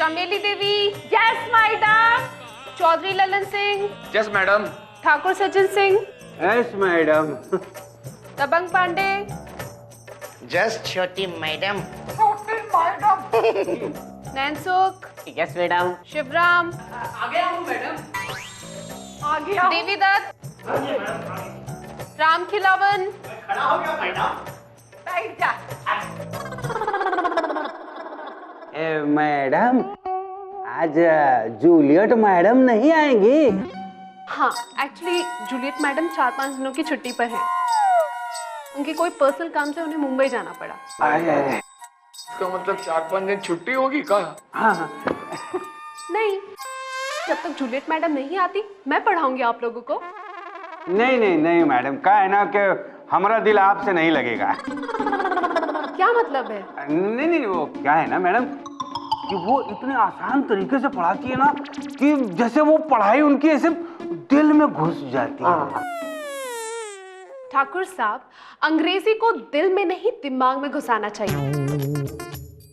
चमेली Devi, yes madam. Chaudhary Lalan Singh, yes madam. Thakur Sajjan Singh, yes madam. Dabang Pandey, just छोटी madam. Nainsukh, yes madam. Shivram, आ गया हूँ मैडम। आ गया। देवी दत्त, राम खिलावन, खड़ा हो गया मैडम। बैठ जा। मैडम, आज जूलियट मैडम नहीं आएंगी? हाँ, एक्चुअली जूलियट मैडम 4-5 दिनों की छुट्टी पर हैं। उनके कोई पर्सनल काम से उन्हें मुंबई जाना पड़ा। इसका मतलब 4-5 दिन छुट्टी होगी का? हाँ। नहीं, जब तक जूलियट मैडम नहीं आती मैं पढ़ाऊंगी आप लोगों को। नहीं मैडम, क्या है ना कि हमारा दिल आपसे नहीं लगेगा। क्या मतलब है? नहीं, वो क्या है ना मैडम कि वो इतने आसान तरीके से पढ़ाती है ना कि जैसे वो पढ़ाई उनकी ऐसे दिल में घुस जाती है। ठाकुर साहब, अंग्रेजी को दिल में नहीं दिमाग में घुसाना चाहिए।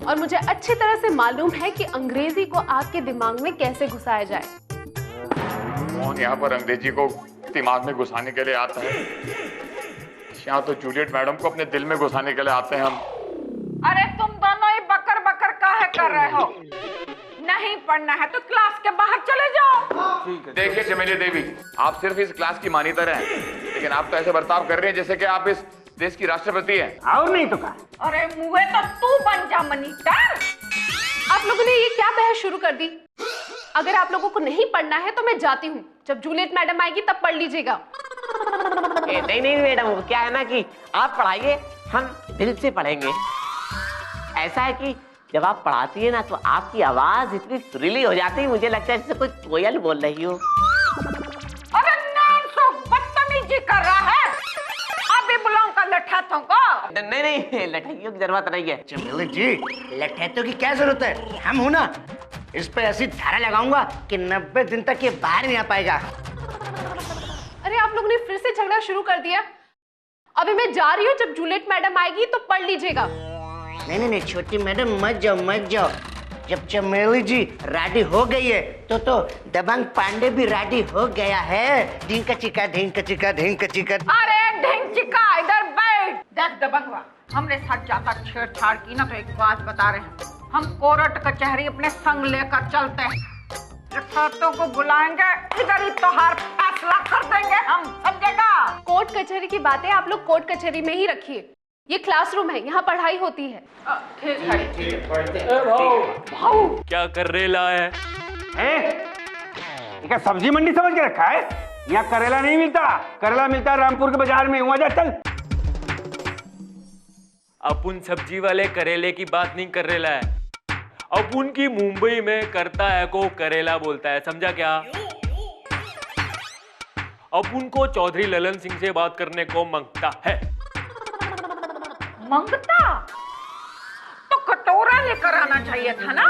और मुझे अच्छी तरह से मालूम है कि अंग्रेजी को आपके दिमाग में कैसे घुसाया जाए। कौन यहाँ पर अंग्रेजी को दिमाग में घुसाने के लिए आता है? यहाँ तो जूलियट मैडम को अपने दिल में घुसाने के लिए आते हैं हम। अरे तुम दोनों ही बकर बकर काहे कर रहे हो? नहीं पढ़ना है तो क्लास के बाहर चले जाओ। देखिए चमेली देवी, आप सिर्फ इस क्लास की मॉनिटर हैं, लेकिन आप तो ऐसे बर्ताव कर रहे हैं जैसे कि आप इस देश की राष्ट्रपति हैं। और नहीं तो क्या? अरे मुझे तो तू बन जा मॉनिटर। आप लोगों ने ये क्या बहस शुरू कर दी? अगर आप लोगों को नहीं पढ़ना है तो मैं जाती हूँ। जब जूलियट मैडम आएगी तब पढ़ लीजिएगा। नहीं मैडम, वो क्या है ना कि आप पढ़ाइए, हम दिल से पढ़ेंगे। ऐसा है कि जब आप पढ़ाती है ना तो आपकी आवाज इतनी सुरीली हो जाती है, मुझे लगता है जैसे कोई कोयल बोल रही हो। अरे नैनसुख बदतमीजी कर रहा है। अभी बुलाऊं का लठैतों को? नहीं, लठाइयों की जरूरत नहीं है। चमेली जी, लठैतों की क्या जरूरत है? हम हो ना। इस पे ऐसी धारा लगाऊंगा कि 90 दिन तक ये बाहर नहीं आ पाएगा। अरे आप लोगों ने फिर से झगड़ा शुरू कर दिया। अभी मैं जा रही हूँ, जब जूलियट मैडम आएगी तो पढ़ लीजिएगा। नहीं, छोटी मैडम मत जाओ। जब चमेली जी रेडी हो गई है तो दबंग पांडे भी रेडी हो गया है। ढिंक चिका। अरे ढिंग चिका, इधर बैठ। देख दबंगवा, हमने साथ ज्यादा छेड़छाड़ की ना तो एक बात बता रहे हैं, हम कोर्ट कचहरी अपने संग लेकर चलते हैं। लठैतों को बुलाएंगे, इधर ही तोहार फैसला कर देंगे हम, समझेगा? कोर्ट कचहरी की बातें आप लोग कोर्ट कचहरी में ही रखिए। ये क्लासरूम है, यहाँ पढ़ाई होती है। ठीक है। भाऊ क्या कर रेला है? ये क्या सब्जी मंडी समझ के रखा है? यहाँ करेला नहीं मिलता, करेला मिलता है रामपुर के बाजार में। वहाँ जा चल। अपुन सब्जी वाले करेले की बात नहीं कर रेला है। अपुन की मुंबई में करता है को करेला बोलता है, समझा क्या? अपुन को चौधरी ललन सिंह से बात करने को मांगता है। मंगता तो कटोरा लेकर आना चाहिए था ना।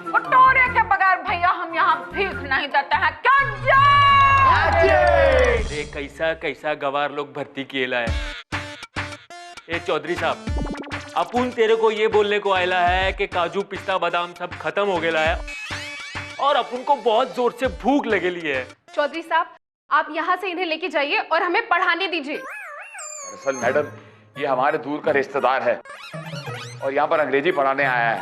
कटोरे के बगैर भैया हम यहाँ भीख नहीं देते हैं। क्या अरे कैसा गवार लोग भर्ती किएला है। ए चौधरी साहब, अपुन तेरे को ये बोलने को आयला है कि काजू पिस्ता बादाम सब खत्म हो गया है और अपुन को बहुत जोर से भूख लगेली है। चौधरी साहब, आप यहाँ से इन्हें लेके जाइए और हमें पढ़ाने दीजिए। दरअसल मैडम, ये हमारे दूर का रिश्तेदार है और यहाँ पर अंग्रेजी पढ़ाने आया है।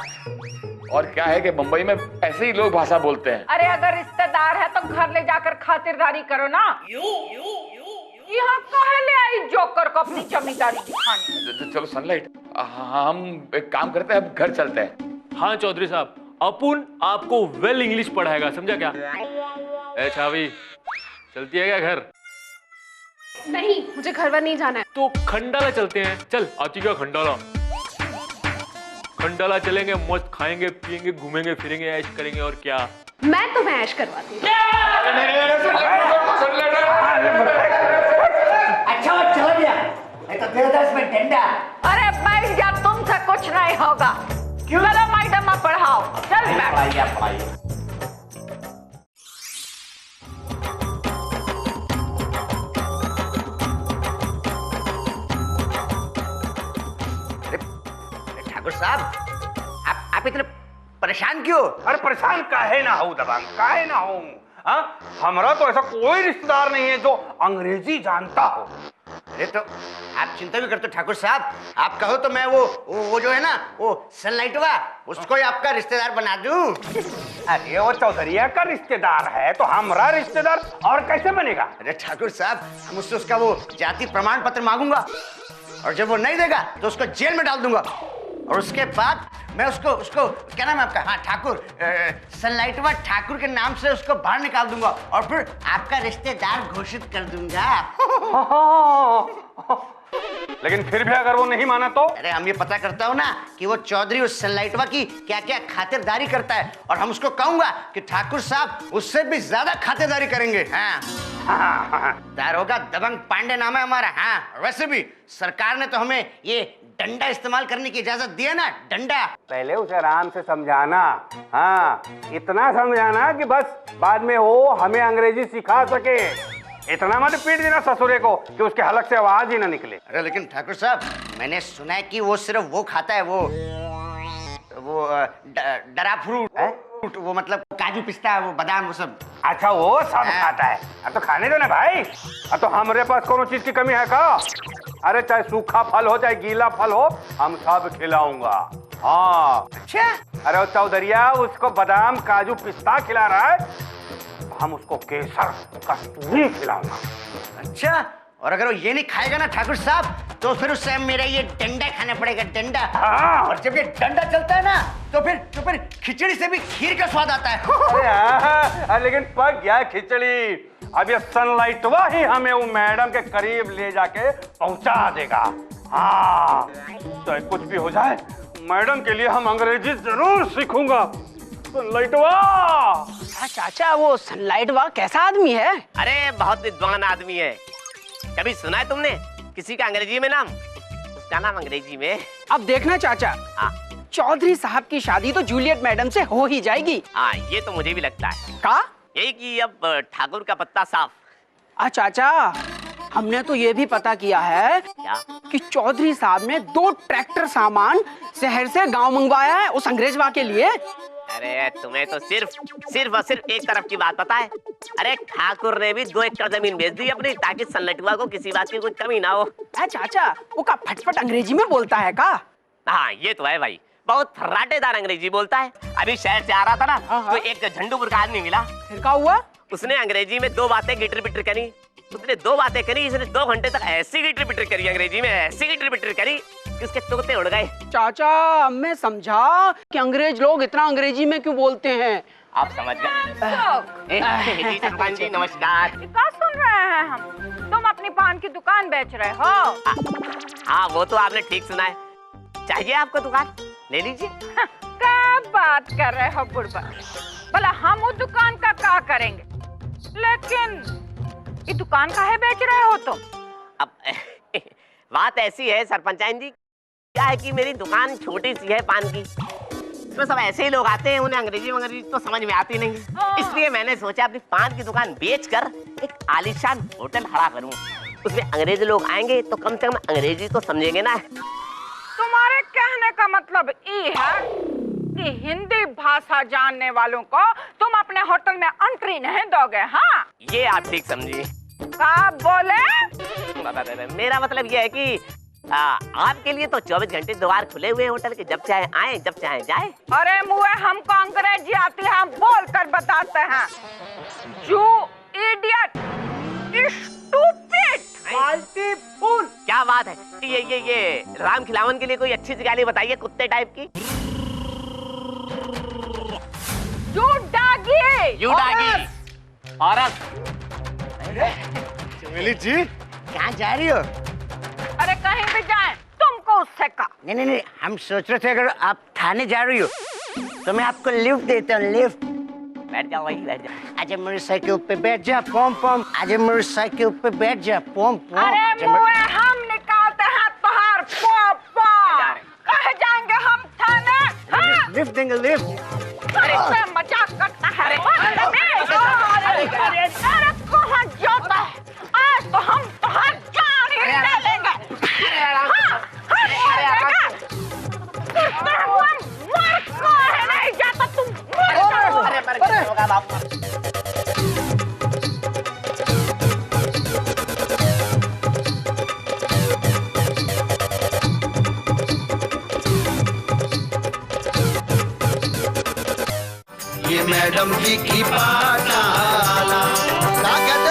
और क्या है कि मुंबई में ऐसे ही लोग भाषा बोलते हैं। अरे अगर रिश्तेदार है तो घर ले जाकर खातिरदारी करो ना। यहाँ कहे ले आई जोकर को अपनी जमींदारी दिखाने। चलो सनलाइट, हम एक काम करते हैं, अब घर चलते हैं। हाँ चौधरी साहब, अपुन आपको वेल इंग्लिश पढ़ाएगा, समझा क्या? ए छावी, चलती है क्या घर? नहीं, मुझे घर वर नहीं जाना है। तो खंडाला चलते हैं। चल आती क्या खंडाला? खंडाला चलेंगे, मस्त खाएंगे पिएंगे घूमेंगे फिरेंगे ऐश करेंगे और क्या। मैं तुम्हें ऐश करवाती हूँ। अच्छा वो चला गया, नहीं तो तेरे दस में डंडा। अरे बैठ जा, तुमसे कुछ नहीं होगा। चलो मैडम पढ़ाओ, चल बैठ। ठाकुर साहब, आप इतने परेशान क्यों? अरे परेशान काहे ना हो दबंग, काहे ना हो। हाँ, हमारा तो ऐसा कोई रिश्तेदार नहीं है जो अंग्रेजी जानता हो। अरे तो आप चिंता भी करते हो ठाकुर साहब, आप कहो तो मैं वो जो है ना वो सनलाइटवा, उसको ही आपका रिश्तेदार बना दूं। अरे वो चौधरिया का रिश्तेदार है तो हमारा रिश्तेदार और कैसे बनेगा? अरे ठाकुर साहब, हम उससे उसका वो जाति प्रमाण पत्र मांगूंगा और जब वो नहीं देगा तो उसको जेल में डाल दूंगा और उसके बाद मैं उसको क्या नाम है आपका? हाँ, ठाकुर, सनलाइटवा ठाकुर के नाम से उसको बाहर निकाल दूंगा और फिर आपका रिश्तेदार घोषित कर दूंगा। लेकिन फिर भी अगर वो नहीं माना तो? अरे हम ये पता करता हूँ ना कि वो चौधरी उस सनलाइटवा की क्या क्या खातिरदारी करता है और हम उसको कहूंगा कि ठाकुर साहब उससे भी ज्यादा खातिरदारी करेंगे। हाँ, दारोगा दबंग पांडे नाम है हमारा। हाँ, वैसे भी सरकार ने तो हमें ये डंडा इस्तेमाल करने की इजाजत दी है ना, डंडा। पहले उसे आराम से समझाना। हाँ, इतना समझाना कि बस बाद में वो हमें अंग्रेजी सिखा सके। इतना मत पीट देना ससुरे को कि उसके हलक से आवाज ही ना निकले। अरे लेकिन ठाकुर साहब, मैंने सुना है कि वो सिर्फ वो खाता है, वो डरा फ्रूट, वो मतलब काजू पिस्ता, वो बादाम, वो सब। अच्छा, वो सब खाता है? अब तो खाने दो ना भाई। अब तो हमारे पास कोनो चीज की कमी है का? अरे चाहे सूखा फल हो चाहे गीला फल हो, हम सब खिलाऊंगा। हाँ। अच्छा? अरे वो चौधरिया उसको बादाम काजू पिस्ता खिला रहा है, हम उसको केसर कस्तूरी खिलाऊंगा। अच्छा, और अगर वो ये नहीं खाएगा ना ठाकुर साहब तो फिर उससे मेरा ये डंडा खाना पड़ेगा, डंडा। हाँ। और जब ये डंडा चलता है ना तो फिर खिचड़ी से भी खीर का स्वाद आता है। अरे हाँ, लेकिन पक गया खिचड़ी। अब ये सनलाइटवा ही हमें वो मैडम के करीब ले जाके पहुंचा देगा। हाँ, तो कुछ भी हो जाए मैडम के लिए हम अंग्रेजी जरूर सीखूंगा। सनलाइटवा। चाचा, वो सनलाइटवा कैसा आदमी है? अरे बहुत विद्वान आदमी है। कभी सुना है तुमने किसी का अंग्रेजी में नाम? उसका नाम अंग्रेजी में। अब देखना चाचा, चौधरी साहब की शादी तो जूलियट मैडम से हो ही जाएगी। हाँ, ये तो मुझे भी लगता है। का? यही कि अब ठाकुर का पत्ता साफ। चाचा, हमने तो ये भी पता किया है क्या? कि चौधरी साहब ने 2 ट्रैक्टर सामान शहर से गांव मंगवाया है उस अंग्रेजवा के लिए। अरे तुम्हें तो सिर्फ और सिर्फ एक तरफ की बात पता है। अरे ठाकुर ने भी 2 एकड़ जमीन बेच दी अपनी, ताकि सनलाइटवा को किसी बात की कुछ कमी ना हो। चाचा, वो का फटफट अंग्रेजी में बोलता है का? हाँ, ये तो है भाई, बहुत फर्राटेदार अंग्रेजी बोलता है। अभी शहर से आ रहा था ना, तो एक झंडूपुर का आदमी मिला। फिर क्या हुआ? उसने अंग्रेजी में 2 बातें गिटर पिटर करी। उसने 2 बातें करी, इसने 2 घंटे तक ऐसी गिटर पिटर करी अंग्रेजी में, ऐसी गिटर पिटर करी कि उसके तोते उड़ गए। चाचा, मैं समझा कि अंग्रेज लोग इतना अंग्रेजी में क्यों बोलते हैं। आप समझ गए? जी सरपंच जी, नमस्कार। क्या सुन रहे हैं हम? तुम अपनी पान की दुकान बेच रहे हो? हाँ, वो तो आपने ठीक सुना है। चाहिए आपको दुकान? ले लीजिए। क्या बात कर रहे हो बुढ़बा? भला हम उस दुकान का क्या करेंगे? लेकिन ये दुकान काहे बेच रहे हो तुम? अब बात ऐसी है सरपंचाइन जी, क्या है कि मेरी दुकान छोटी सी है पान की, तो सब ऐसे ही लोग आते हैं, उन्हें अंग्रेजी तो समझ में आती नहीं, इसलिए मैंने सोचा अपनी पान की दुकान बेचकर एक आलीशान होटल खड़ा करूं। उसमें अंग्रेज लोग आएंगे तो कम से कम अंग्रेजी तो समझेंगे ना। तुम्हारे कहने का मतलब ये है कि हिंदी भाषा जानने वालों को तुम अपने होटल में एंट्री नहीं दोगे? हाँ, ये आप ठीक समझिए। क्या बोले? मेरा मतलब ये है कि आपके लिए तो 24 घंटे द्वार खुले हुए होटल के, जब चाहे आए जब चाहे जाए। अरे मुए, हमको अंग्रेजी आती है, हम बोल कर बताते हैं। यू इडियट, स्टूपिड, फूल। क्या बात है? ये राम खिलावन के लिए कोई अच्छी सी गाली बताइए, कुत्ते टाइप की। यू डागी, औरत। चमेली जी, कहाँ जा रही हो? अरे कहीं भी जाए, तुमको उससे का? नहीं, हम सोच रहे थे अगर आप थाने जा रही हो तो मैं आपको लिफ्ट देता हूँ, लिफ्ट। बैठ जाओ भाई, बैठ जाओ। आजा मेरी साइकिल पे बैठ जा, पॉम पॉम। आजा मेरी साइकिल पे बैठ जा, पॉम पॉम। अरे मुए, हम निकालते हैं तोहार पोपो। कहाँ जाएंगे हम? थाने? हाँ? लिफ्ट देंगे, लिफ्ट। अरे मजाक करता है। अरे कहाँ जाता है? आज तो हम तोहार जान ही ले लेंगे। मर को है नहीं जाता। ला लाऊंगा। ये मैडम जी की पाठशाला, कागज